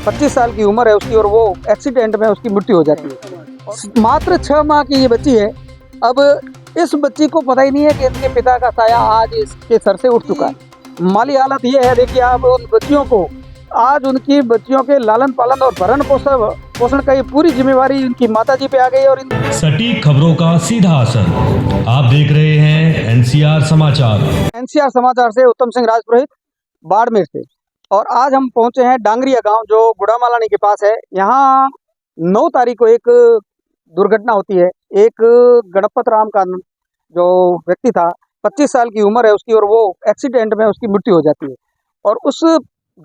25 साल की उम्र है उसकी और वो एक्सीडेंट में उसकी मृत्यु हो जाती है। मात्र 6 माह की ये बच्ची है। अब इस बच्ची को पता ही नहीं है कि इसके पिता का साया आज इसके सर से उठ चुका है। माली हालत ये है, देखिए आप, उन बच्चियों को आज उनकी बच्चियों के लालन पालन और भरण पोषण का ये पूरी जिम्मेवारी उनकी माताजी पे आ गई। और सटीक खबरों का सीधा असर आप देख रहे हैं एनसीआर समाचार। एनसीआर समाचार से उत्तम सिंह राजपुरोहित, बाड़मेर से। और आज हम पहुंचे हैं डांगरिया गांव, जो गुड़ामालानी के पास है। यहाँ 9 तारीख को एक दुर्घटना होती है। एक गणपत राम का जो व्यक्ति था, 25 साल की उम्र है उसकी, और वो एक्सीडेंट में उसकी मृत्यु हो जाती है। और उस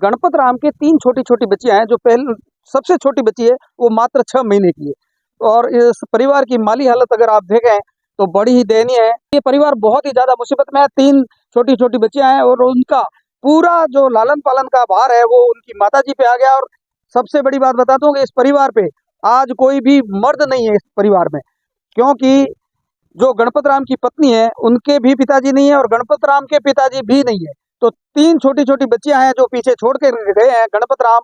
गणपत राम के 3 छोटी छोटी बच्चियां हैं। जो पहले सबसे छोटी बच्ची है वो मात्र 6 महीने की है। और इस परिवार की माली हालत अगर आप देखें तो बड़ी ही दयनीय है। ये परिवार बहुत ही ज्यादा मुसीबत में है। 3 छोटी छोटी बच्चियां हैं और उनका पूरा जो लालन पालन का भार है वो उनकी माताजी पे आ गया। और सबसे बड़ी बात बता दूं कि इस परिवार पे आज कोई भी मर्द नहीं है इस परिवार में, क्योंकि जो गणपत राम की पत्नी है उनके भी पिताजी नहीं है और गणपत राम के पिताजी भी नहीं है। तो 3 छोटी छोटी बच्चियां हैं जो पीछे छोड़ के गए हैं गणपत राम।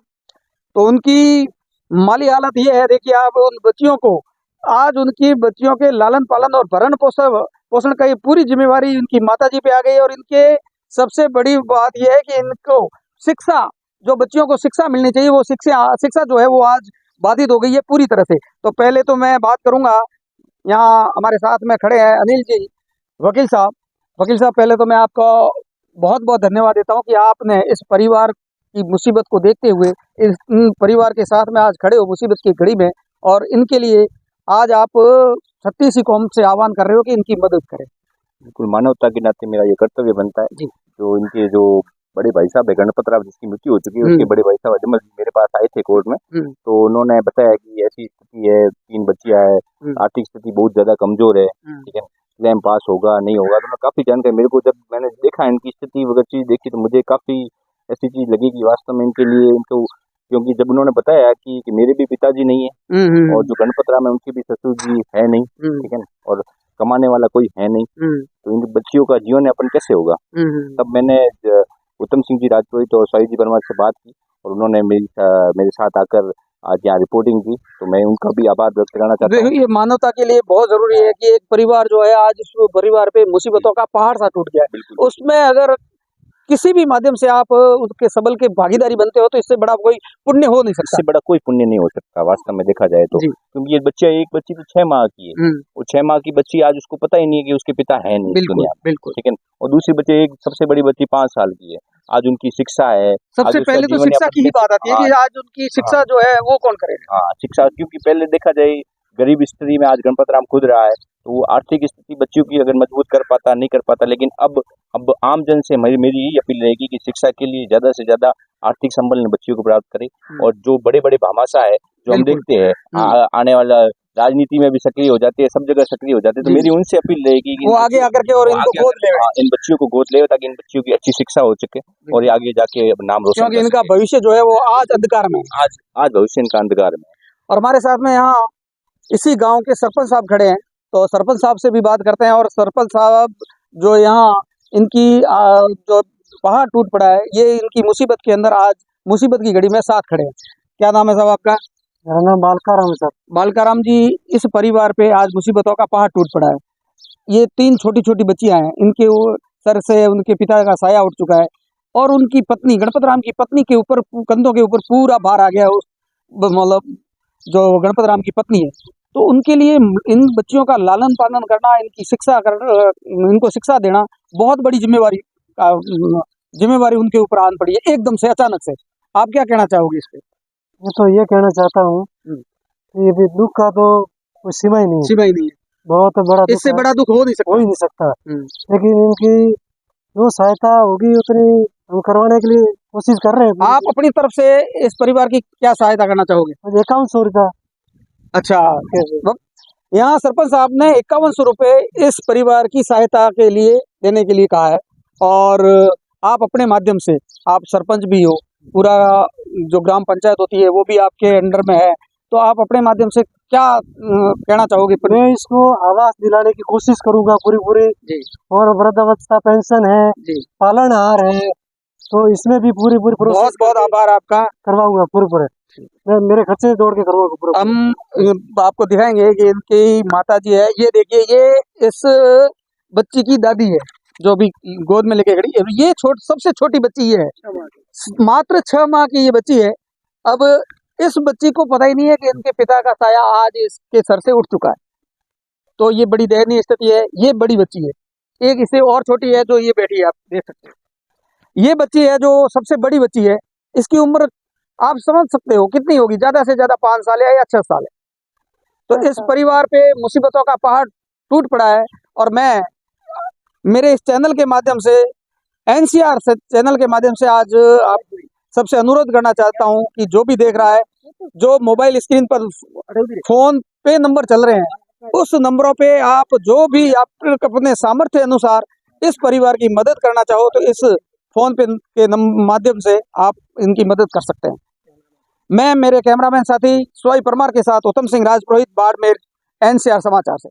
तो उनकी माली हालत ये है, देखिए आप, उन बच्चियों को आज उनकी बच्चियों के लालन पालन और भरण पोषण का ये पूरी जिम्मेवारी उनकी माताजी पे आ गई। और इनके सबसे बड़ी बात यह है कि इनको शिक्षा, जो बच्चियों को शिक्षा मिलनी चाहिए, वो शिक्षा जो है वो आज बाधित हो गई है पूरी तरह से। तो पहले तो मैं बात करूंगा, यहाँ हमारे साथ में खड़े हैं अनिल जी, वकील साहब। वकील साहब, पहले तो मैं आपका बहुत बहुत धन्यवाद देता हूँ कि आपने इस परिवार की मुसीबत को देखते हुए इस परिवार के साथ में आज खड़े हो मुसीबत की घड़ी में, और इनके लिए आज आप छत्तीसी कौम से आह्वान कर रहे हो कि इनकी मदद करें। बिल्कुल, मानवता के नाते मेरा ये कर्तव्य बनता है। जो इनके जो बड़े भाई साहब है गणपत राव, जिसकी मृत्यु हो चुकी है, उसके बड़े भाई साहब अजमल मेरे पास आए थे कोर्ट में। तो उन्होंने बताया कि ऐसी स्थिति है, 3 बच्चियां है, आर्थिक स्थिति बहुत ज्यादा कमजोर है, ठीक है, एग्जाम पास होगा नहीं होगा। तो मैं काफी जानकारी, मेरे को जब मैंने देखा इनकी स्थिति वगैरह चीज देखी तो मुझे काफी ऐसी चीज लगी कि वास्तव में इनके लिए इनको, क्योंकि जब उन्होंने बताया कि मेरे भी पिताजी नहीं है और जो गणपत राम है उनके भी ससुर जी है नहीं, ठीक है, और कमाने वाला कोई है नहीं, तो इन बच्चियों का जीवन यापन कैसे होगा। तब मैंने उत्तम सिंह जी राजपुरोहित और साई जी वर्मा से बात की और उन्होंने मेरे साथ आकर आज यहाँ रिपोर्टिंग की। तो मैं उनका भी आभार व्यक्त करना चाहता हूँ। ये मानवता के लिए बहुत जरूरी है कि एक परिवार जो है आज इस परिवार पे मुसीबतों का पहाड़ सा टूट गया है, उसमें अगर किसी भी माध्यम से आप उसके सबल के भागीदारी बनते हो तो इससे बड़ा कोई पुण्य हो नहीं सकता। इससे बड़ा कोई पुण्य नहीं हो सकता वास्तव में देखा जाए तो, क्योंकि ये बच्चा, एक बच्ची तो 6 माह की है, वो 6 माह की बच्ची आज उसको पता ही नहीं है कि उसके पिता है नहीं दुनिया में, ठीक है। और दूसरी बच्ची, एक सबसे बड़ी बच्ची 5 साल की है, आज उनकी शिक्षा है। सबसे पहले तो शिक्षा की ही बात आती है कि आज उनकी शिक्षा जो है वो कौन करेगा। हाँ, शिक्षा, क्योंकि पहले देखा जाए गरीब स्थिति में आज गणपत राम खुद रहा है, तो वो आर्थिक स्थिति बच्चियों की अगर मजबूत कर पाता नहीं कर पाता। लेकिन अब आम जन से मेरी यही अपील रहेगी कि शिक्षा के लिए ज्यादा से ज्यादा आर्थिक संबल बच्चियों को प्राप्त करें। और जो बड़े बड़े भामाशाह है जो हम देखते हैं आने वाला राजनीति में भी सक्रिय हो जाते हैं, सब जगह सक्रिय हो जाते हैं, तो मेरी उनसे अपील रहेगी कि वो आगे आकर के और इनको गोद ले, इन बच्चियों को गोद ले, ताकि इन बच्चियों की अच्छी शिक्षा हो सके और ये आगे जाके नाम रोशन, क्योंकि इनका भविष्य जो है वो आज अंधकार में, आज भविष्य इनका अंधकार में। और हमारे साथ में यहाँ इसी गांव के सरपंच साहब खड़े हैं, तो सरपंच साहब से भी बात करते हैं। और सरपंच साहब, जो यहाँ इनकी जो पहाड़ टूट पड़ा है, ये इनकी मुसीबत के अंदर आज मुसीबत की घड़ी में साथ खड़े हैं। क्या नाम है साहब आपका? मेरा नाम बालकाराम है सर। बालकाराम जी, इस परिवार पे आज मुसीबतों का पहाड़ टूट पड़ा है। ये 3 छोटी छोटी बच्चियां हैं, इनके सर से उनके पिता का साया उठ चुका है और उनकी पत्नी, गणपत राम की पत्नी के ऊपर, कंधों के ऊपर पूरा भार आ गया, मतलब जो गणपत राम की पत्नी है। तो उनके लिए इन बच्चियों का लालन पालन करना, इनकी शिक्षा इनको शिक्षा देना बहुत बड़ी जिम्मेवारी उनके ऊपर आन पड़ी है एकदम से, अचानक से। आप क्या कहना चाहोगे इस पे? मैं तो ये कहना चाहता हूँ कि ये भी दुख का तो कोई सीमा ही नहीं है, बहुत बड़ा, इससे बड़ा दुख हो नहीं सकता। लेकिन इनकी जो सहायता होगी उतनी हम करवाने के लिए कोशिश कर रहे हैं। आप अपनी तरफ से इस परिवार की क्या सहायता करना चाहोगे? 5100 रुपया। अच्छा, यहाँ सरपंच साहब ने 5100 रुपये इस परिवार की सहायता के लिए देने के लिए कहा है। और आप अपने माध्यम से, आप सरपंच भी हो, पूरा जो ग्राम पंचायत होती है वो भी आपके अंडर में है, तो आप अपने माध्यम से क्या कहना चाहोगे? मैं इसको आवास दिलाने की कोशिश करूंगा पूरी। और वृद्धावस्था पेंशन है, पालनहार है, तो इसमें भी पूरी बहुत प्रोसेस बहुत आभार आपका। करवाऊंगा पूरे। मैं मेरे खर्चे से दौड़ के करवाऊंगा पूरा। हम आपको दिखाएंगे कि इनकी माता जी है, ये देखिए, ये इस बच्ची की दादी है जो अभी गोद में लेके खड़ी है। ये सबसे छोटी बच्ची ये है, मात्र 6 माह की ये बच्ची है। अब इस बच्ची को पता ही नहीं है कि इनके पिता का साया आज इसके सर से उठ चुका है। तो ये बड़ी दयनीय स्थिति है। ये बड़ी बच्ची है, एक इससे और छोटी है जो ये बैठी है, आप देख सकते हैं। ये बच्ची है जो सबसे बड़ी बच्ची है। इसकी उम्र आप समझ सकते हो कितनी होगी, ज्यादा से ज्यादा 5 साल है या 6 साल है। तो इस परिवार पे मुसीबतों का पहाड़ टूट पड़ा है। और मैं मेरे इस चैनल के माध्यम से, एनसीआर चैनल के माध्यम से आज आप सबसे अनुरोध करना चाहता हूं कि जो भी देख रहा है, जो मोबाइल स्क्रीन पर फोन पे नंबर चल रहे हैं, उस नंबरों पे आप जो भी आप अपने सामर्थ्य अनुसार इस परिवार की मदद करना चाहो तो इस फोन पे के माध्यम से आप इनकी मदद कर सकते हैं। मैं मेरे कैमरामैन साथी स्वाई परमार के साथ उत्तम सिंह राजपुरोहित, बाड़मेर, एनसीआर समाचार से।